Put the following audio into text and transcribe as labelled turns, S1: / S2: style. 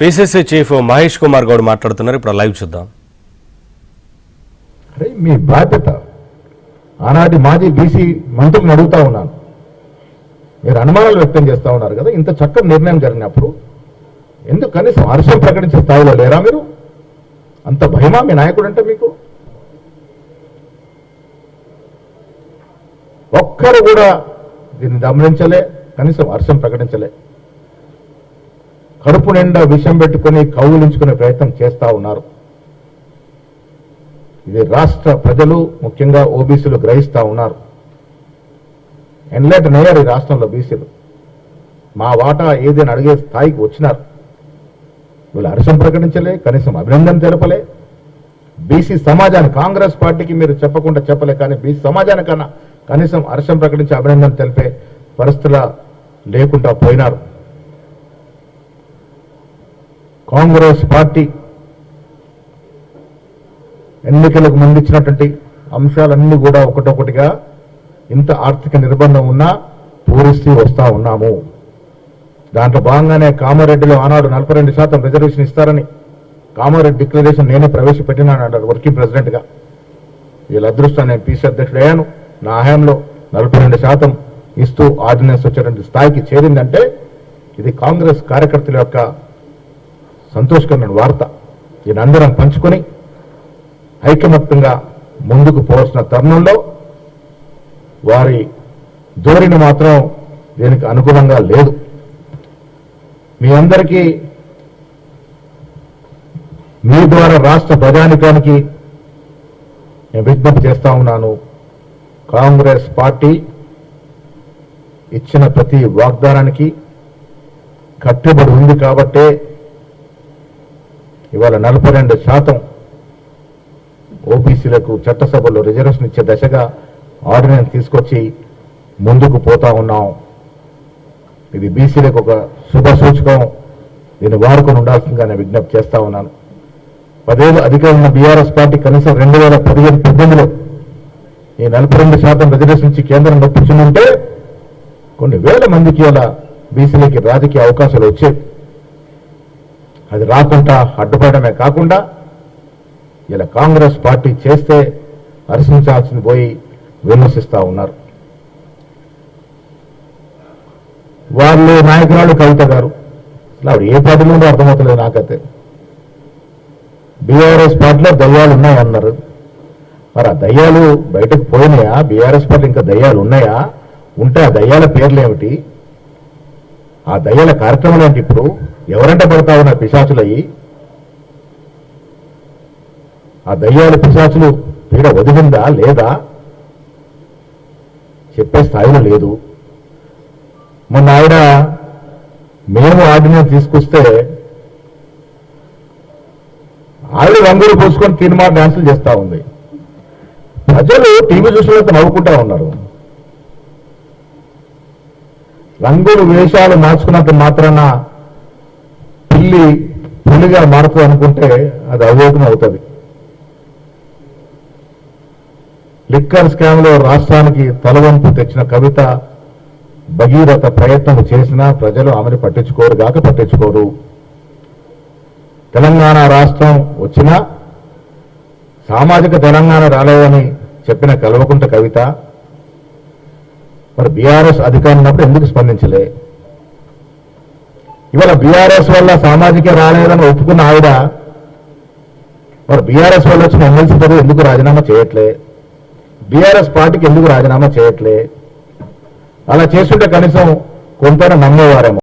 S1: PCC chief Mahesh Kumar Goud మాట్లాడుతున్నారు. ఇప్పుడు live చూద్దాం.
S2: అరే మీ బాధ్యత. ఆనాటి మాజీ బీసీ మంత్రులను అడుగుతా ఉన్నాను, మీరు అనుమానాలు వ్యక్తం చేస్తూ ఉన్నారు కదా, ఇంత చక్కటి నిర్ణయం జరిగినప్పుడు ఎందుకు కనీసం హర్షం ప్రకటించే స్థాయిలో లేరా? మీరు అంత భయమా మీ నాయకుడు అంటే మీకు? ఒక్కరు కూడా దీన్ని గమనించలే, కనీసం హర్షం ప్రకటించలే. కడుపు నిండా విషం పెట్టుకుని కౌగులించుకునే ప్రయత్నం చేస్తూ ఉన్నారు. ఇది రాష్ట్ర ప్రజలు ముఖ్యంగా ఓబీసీలు గ్రహిస్తూ ఉన్నారు. ఎన్లైట్ అయ్యారు ఈ రాష్ట్రంలో బీసీలు. మా వాటా ఏదైనా అడిగే స్థాయికి వచ్చినారు. వీళ్ళు హర్షం ప్రకటించలే, కనీసం అభినందన తెలపలే. బీసీ సమాజానికి, కాంగ్రెస్ పార్టీకి మీరు చెప్పకుండా చెప్పలే, కానీ బీసీ సమాజానికన్నా కనీసం హర్షం ప్రకటించి అభినందన తెలిపే పరిస్థితుల లేకుండా పోయినారు. కాంగ్రెస్ పార్టీ ఎన్నికలకు ముందు ఇచ్చినటువంటి అంశాలన్నీ కూడా ఒకటొకటిగా ఇంత ఆర్థిక నిర్బంధం ఉన్నా పూరిస్తూ వస్తూ ఉన్నాము. దాంట్లో భాగంగానే కామారెడ్డిలో ఆనాడు 42% రిజర్వేషన్ ఇస్తారని కామారెడ్డి డిక్లరేషన్ నేనే ప్రవేశపెట్టినాను అంటారు వర్కింగ్ ప్రెసిడెంట్గా. వీళ్ళ అదృష్టం, నేను పీసీ అధ్యక్షుడు అయ్యాను. నా హయాంలో 42% ఇస్తూ ఆర్డినెన్స్ వచ్చేటువంటి స్థాయికి చేరిందంటే ఇది కాంగ్రెస్ కార్యకర్తల యొక్క సంతోషకరమైన వార్త. దీని అందరం పంచుకొని ఐకమత్యంగా ముందుకు పోవాల్సిన తరుణంలో వారి ధోరణి మాత్రం దీనికి అనుగుణంగా లేదు. మీ అందరికీ మీ ద్వారా రాష్ట్ర ప్రజానికానికి నేను విజ్ఞప్తి చేస్తా ఉన్నాను. కాంగ్రెస్ పార్టీ ఇచ్చిన ప్రతి వాగ్దానానికి కట్టుబడి ఉంది కాబట్టే ఇవాళ 42% ఓబీసీలకు చట్టసభలో రిజర్వేషన్ ఇచ్చే దశగా ఆర్డినెన్స్ తీసుకొచ్చి ముందుకు పోతా ఉన్నాం. ఇది బీసీలకు ఒక శుభ సూచకం. దీన్ని వాడుకొని ఉండాల్సిందిగా నేను విజ్ఞప్తి చేస్తా ఉన్నాను. 10 ఏళ్ళు అధికారంలో ఉన్న బీఆర్ఎస్ పార్టీ కనీసం 2017-18లో ఈ 42% రిజర్వేషన్ ఇచ్చి కేంద్రం నొప్పించుంటే కొన్ని వేల మందికి ఇలా బీసీలకి రాజకీయ అవకాశాలు వచ్చేవి. అది రాకుండా అడ్డుపడమే కాకుండా ఇలా కాంగ్రెస్ పార్టీ చేస్తే హర్షించాల్సింది పోయి విమర్శిస్తూ ఉన్నారు. వాళ్ళు నాయకురాలు కవిత గారు, అసలు ఆవిడ ఏ పార్టీలో ఉందో అర్థమవుతలేదు నాకైతే. బీఆర్ఎస్ పార్టీలో దయ్యాలు ఉన్నాయన్నారు. మరి ఆ దయ్యాలు బయటకు పోయినాయా? బీఆర్ఎస్ పార్టీ ఇంకా దయ్యాలు ఉన్నాయా? ఉంటే ఆ దయ్యాల పేర్లు ఏమిటి? ఆ దయ్యాల కార్యక్రమాలు ఏంటి? ఇప్పుడు ఎవరంటే పడతా ఉన్నారు పిశాచులయ్యి? ఆ దయ్యాల పిశాచులు పీడ వదిలిందా లేదా చెప్పే స్థాయిలో లేదు. మొన్న ఆవిడ మేము ఆర్డినెన్స్ తీసుకొస్తే ఆవిడ రంగులు పోసుకొని తీర్మానం డాన్సులు చేస్తూ ఉంది. ప్రజలు టీవీ చూసినంత నవ్వుకుంటా ఉన్నారు. రంగులు వేషాలు మార్చుకున్నంత మాత్రాన పిల్లి పులిగా మారుతుంది అనుకుంటే అది అవివేకం అవుతుంది. లిక్కర్ స్కామ్ లో రాష్ట్రానికి తలవంపు తెచ్చిన కవిత భగీరథ ప్రయత్నం చేసినా ప్రజలు ఆమెను పట్టించుకోరు గాక పట్టించుకోరు. తెలంగాణ రాష్ట్రం వచ్చినా సామాజిక తెలంగాణ రాలేదని చెప్పిన కల్వకుంట్ల కవిత మరి బీఆర్ఎస్ అధికారం ఉన్నప్పుడు ఎందుకు స్పందించలే? ఇవాళ బీఆర్ఎస్ వల్ల సామాజిక రాలేదని ఒప్పుకున్న ఆవిడ మరి బీఆర్ఎస్ వల్ల వచ్చిన ఎమ్మెల్సీ పదవి ఎందుకు రాజీనామా చేయట్లే? బీఆర్ఎస్ పార్టీకి ఎందుకు రాజీనామా చేయట్లే? అలా చేస్తుంటే కనీసం కొంత నమ్మేవారేమో.